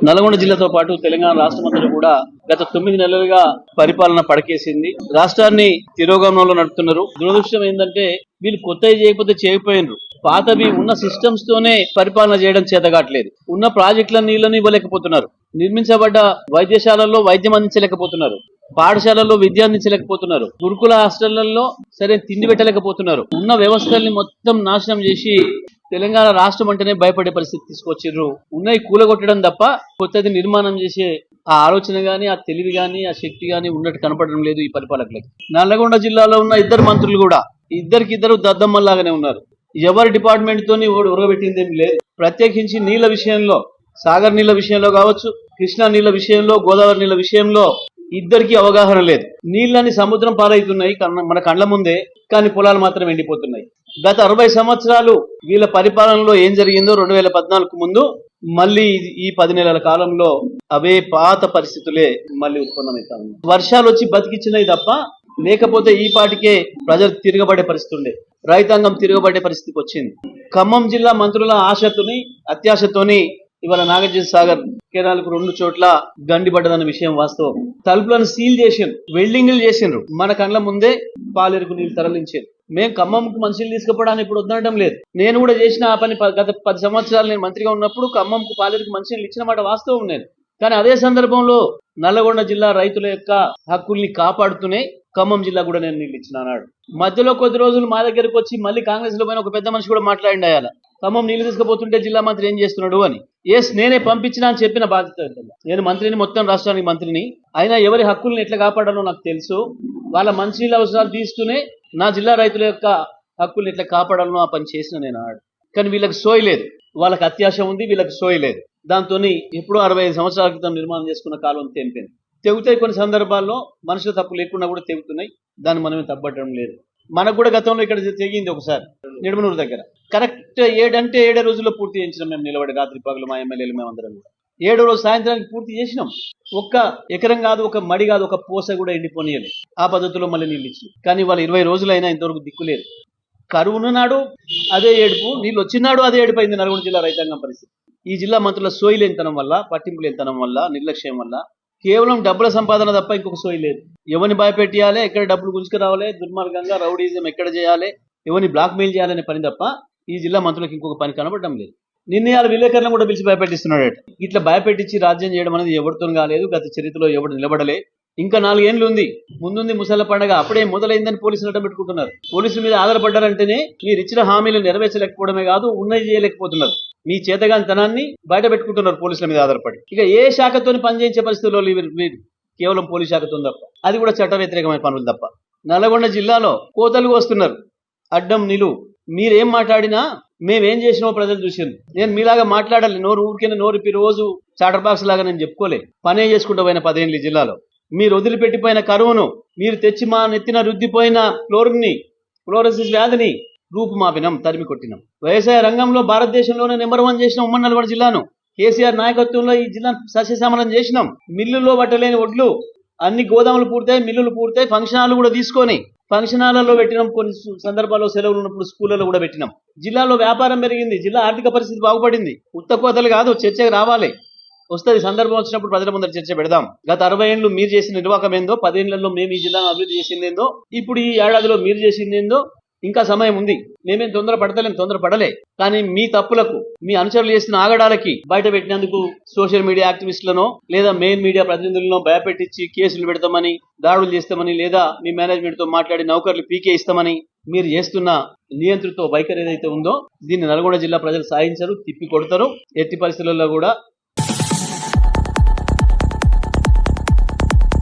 నల్గొండ జిల్లాతో పాటు తెలంగాణ రాష్ట్రమంతటా కూడా గత 9 నెలలుగా పరిపాలన పడకేసింది. రాష్ట్రాన్ని తిరోగమనంలో నడుపుతున్నారు. దురదృష్టం ఏంటంటే వీళ్ళు కొత్తవి చేయకపోతే చేయకపోయినరు. పాతవి ఉన్న సిస్టమ్స్ తోనే పరిపాలన చేయడం చేతగాట్లేదు. ఉన్న ప్రాజెక్టుల నీళ్లను ఇవ్వలేకపోతున్నారు. నిర్మించబడ్డ వైద్యశాలల్లో వైద్యం అందించలేకపోతున్నారు. పాఠశాలల్లో విద్య అందించలేకపోతున్నారు. గురుకుల హాస్టళ్లలో సరైన తిండి పెట్టలేకపోతున్నారు. ఉన్న వ్యవస్థల్ని మొత్తం నాశనం చేసి తెలంగాణ రాష్ట్రం అంటేనే భయపడే పరిస్థితి తీసుకొచ్చిర్రు. ఉన్నాయి కూలగొట్టడం తప్ప కొత్తది నిర్మాణం చేసే ఆ ఆలోచన గాని, ఆ తెలివి గాని, ఆ శక్తి గాని ఉన్నట్టు కనపడడం లేదు ఈ పరిపాలకులకి. నల్లగొండ జిల్లాలో ఉన్న ఇద్దరు మంత్రులు కూడా ఇద్దరు దద్దమ్మల్లాగానే ఉన్నారు. ఎవరి డిపార్ట్మెంట్ తోని ఉరగబెట్టింది ఏం లేదు. ప్రత్యేకించి నీళ్ల విషయంలో, సాగర్ నీళ్ల విషయంలో కావచ్చు, కృష్ణా నీళ్ల విషయంలో, గోదావరి నీళ్ల విషయంలో ఇద్దరికి అవగాహన లేదు. నీళ్ళని సముద్రం పాలవుతున్నాయి మన కళ్ళ ముందే, కానీ పొలాలు మాత్రం ఎండిపోతున్నాయి. గత 60 సంవత్సరాలు వీళ్ళ పరిపాలనలో ఏం జరిగిందో 2014 ముందు మళ్ళీ ఈ 10 నెలల కాలంలో అవే పాత పరిస్థితులే మళ్ళీ ఉత్పన్నమవుతా ఉన్నాయి. వర్షాలు వచ్చి బతికిచ్చినాయి తప్ప లేకపోతే ఈ పాటికే ప్రజలు తిరగబడే పరిస్థితి ఉండే, రైతాంగం తిరగబడే పరిస్థితికి వచ్చింది. ఖమ్మం జిల్లా మంత్రుల ఆశతోని అత్యాశతోని ఇవాళ నాగార్జున సాగర్ కెనాల్కు 2 చోట్ల గండి పడ్డదన్న విషయం వాస్తవం. తలుపులను సీల్ చేసిండ్రు, వెల్డింగ్లు చేసిండ్రు, మన కళ్ళ ముందే పాలేరుకు నీళ్లు తరలించారు. మేము ఖమ్మంకు మనుషులు తీసుకుపోవడానికి ఇప్పుడు వద్దనడం లేదు. నేను కూడా చేసిన ఆ పని. గత 10 సంవత్సరాలు నేను మంత్రిగా ఉన్నప్పుడు ఖమ్మంకు పాలేరుకు మనుషులు ఇచ్చిన మాట వాస్తవం నేను. కానీ అదే సందర్భంలో నల్లగొండ జిల్లా రైతుల యొక్క హక్కుల్ని కాపాడుతూనే ఖమ్మం జిల్లా కూడా నేను నీళ్ళు ఇచ్చిన అన్నాడు. మధ్యలో కొద్ది రోజులు మా దగ్గరకు వచ్చి మళ్ళీ కాంగ్రెస్ లో పోయిన ఒక పెద్ద మనిషి కూడా మాట్లాడిండు. అయ్యాల ఖమ్మం నీళ్లు తీసుకుపోతుంటే జిల్లా మంత్రి ఏం చేస్తున్నాడు అని. నేనే పంపించినా అని చెప్పిన బాధ్యత. నేను మంత్రిని, మొత్తం రాష్ట్రానికి మంత్రిని. అయినా ఎవరి హక్కుల్ని ఎట్లా కాపాడాలో నాకు తెలుసు. వాళ్ళ మంచినీళ్ళ అవసరాలు తీస్తూనే నా జిల్లా రైతుల యొక్క హక్కుల్ని ఎట్లా కాపాడాలో ఆ పని చేసిన నేను ఆడు. కానీ వీళ్ళకి సోయి లేదు. వాళ్ళకి అత్యాశ ఉంది, వీళ్ళకి సోయి లేదు. దాంతో ఎప్పుడో 65 సంవత్సరాల క్రితం నిర్మాణం చేసుకున్న కాలం తెంపింది. తెగుతాయి కొన్ని సందర్భాల్లో, మనుషుల తప్పు లేకుండా కూడా తెగుతున్నాయి. దాన్ని మనమే తప్పట్టడం లేదు. మనకు కూడా గతంలో ఇక్కడ తెగింది ఒకసారి నిడమనూరు దగ్గర. కరెక్ట్ 7 అంటే 7 రోజుల్లో పూర్తి చేయించినాం మేము. నిలబడి రాత్రి పగలు మా ఎమ్మెల్యేలు మేమందరం కూడా 7 రోజు సాయంత్రానికి పూర్తి చేసినాం. ఒక్క ఎకరం కాదు, ఒక మడి కాదు, ఒక పూస కూడా ఎండిపోనియలేదు. ఆ పద్ధతిలో మళ్ళీ నీళ్ళు ఇచ్చినాం. కానీ వాళ్ళు 20 రోజులైనా ఇంతవరకు దిక్కులేదు. కరువున్న నాడు అదే ఏడుపు, నీళ్ళు వచ్చినాడు అదే ఏడుపైంది నల్గొండ జిల్లా రైతాంగం పరిస్థితి. ఈ జిల్లా మంత్రుల సోయి లేనితనం వల్ల, పట్టింపు లేనితనం వల్ల, నిర్లక్ష్యం వల్ల కేవలం డబ్బుల సంపాదన తప్ప ఇంకొక సోయి లేదు. ఎవరిని భయపెట్టియాలి, ఎక్కడ డబ్బులు గుంజుకు రావాలి, దుర్మార్గంగా రౌడీజం ఎక్కడ చేయాలి, ఎవరిని బ్లాక్ మెయిల్ చేయాలనే పని తప్ప ఈ జిల్లా మంత్రులకు ఇంకొక పని కనబడటం లేదు. నిర్ణయాలు విలేకరులను కూడా పిలిచి భయపెట్టిస్తున్నాడు. ఇట్లా భయపెట్టించి రాజ్యం చేయడం అనేది ఎవరితో కాలేదు. గత చరిత్రలో ఎవరు నిలబడలే. ఇంకా 4 ఏళ్ళు ఉంది, ముందుంది ముసళ్ళ పండగ. అప్పుడే మొదలైందని పోలీసులు అడ్డం పెట్టుకుంటున్నారు. పోలీసుల మీద ఆధారపడ్డారంటేనే మీరు ఇచ్చిన హామీలు నెరవేర్చలేకపోవడమే కాదు, ఉన్నది చేయలేకపోతున్నారు. మీ చేతగానితనాన్ని బయట పెట్టుకుంటున్నారు పోలీసుల మీద ఆధారపడి. ఇక ఏ శాఖతో పనిచేయించే పరిస్థితుల్లో లేదు, కేవలం పోలీస్ శాఖతో తప్ప. అది కూడా చట్ట వ్యతిరేకమైన పనులు తప్ప. నల్గొండ జిల్లాలో కోతలు వస్తున్నారు, అడ్డం నిలువు. మీరేం మాట్లాడినా మేమేం చేసినామో ప్రజలు చూసింది. నేను మీలాగా మాట్లాడాలి, నోరిపి రోజు చాటర్ బాక్స్ లాగా నేను చెప్పుకోలే. పనే చేసుకుంటూ పోయిన 10 ఏళ్ళు జిల్లాలో. మీరు వదిలిపెట్టిపోయిన కరువును, మీరు తెచ్చి మా నెత్తిన రుద్దిపోయిన ఫ్లోరోసిస్ వ్యాధిని రూపుమాపినం, తరిమి కొట్టినాం. వ్యవసాయ రంగంలో భారతదేశంలోనే నెంబర్ 1 చేసిన ఉమ్మడి నల్గొండ జిల్లాను కేసీఆర్ నాయకత్వంలో ఈ జిల్లాను సస్యశ్యామలం చేసినాం. మిల్లుల్లో పట్టలేని ఒడ్లు అన్ని గోదాములు పూర్తయి, మిల్లులు పూర్తయి, ఫంక్షన్ హాల్ కూడా తీసుకొని ఫంక్షన్ హాల్లో పెట్టినాం. కొన్ని సందర్భాల్లో సెలవులు ఉన్నప్పుడు స్కూళ్ళలో కూడా పెట్టినాం. జిల్లాలో వ్యాపారం పెరిగింది, జిల్లా ఆర్థిక పరిస్థితి బాగుపడింది. ఉత్త కోతలు కాదు, చర్చకు రావాలి. వస్తుంది, సందర్భం వచ్చినప్పుడు ప్రజల ముందర చర్చ పెడదాం. గత 60 ఏళ్ళు మీరు చేసిన నిర్వాహకం ఏందో, 10 ఏళ్లలో మేము ఈ జిల్లాను అభివృద్ధి చేసిందేందో, ఇప్పుడు ఈ ఏడాదిలో మీరు చేసిందేందో. ఇంకా సమయం ఉంది. మేమేం తొందరపడలే. కానీ మీ తప్పులకు, మీ అనుచరులు చేసిన ఆగడాలకి బయట పెట్టినందుకు సోషల్ మీడియా యాక్టివిస్టులను లేదా మెయిన్ మీడియా ప్రతినిధులను భయపెట్టించి కేసులు పెడతామని, దాడులు చేస్తామని, లేదా మీ మేనేజ్మెంట్ తో మాట్లాడి నౌకర్లు పీకే ఇస్తామని మీరు చేస్తున్న నియంత్రిత వైఖరి ఏదైతే ఉందో దీన్ని నల్గొండ జిల్లా ప్రజలు సాధించరు, తిప్పి కొడతారు. ఎట్టి పరిస్థితుల్లో కూడా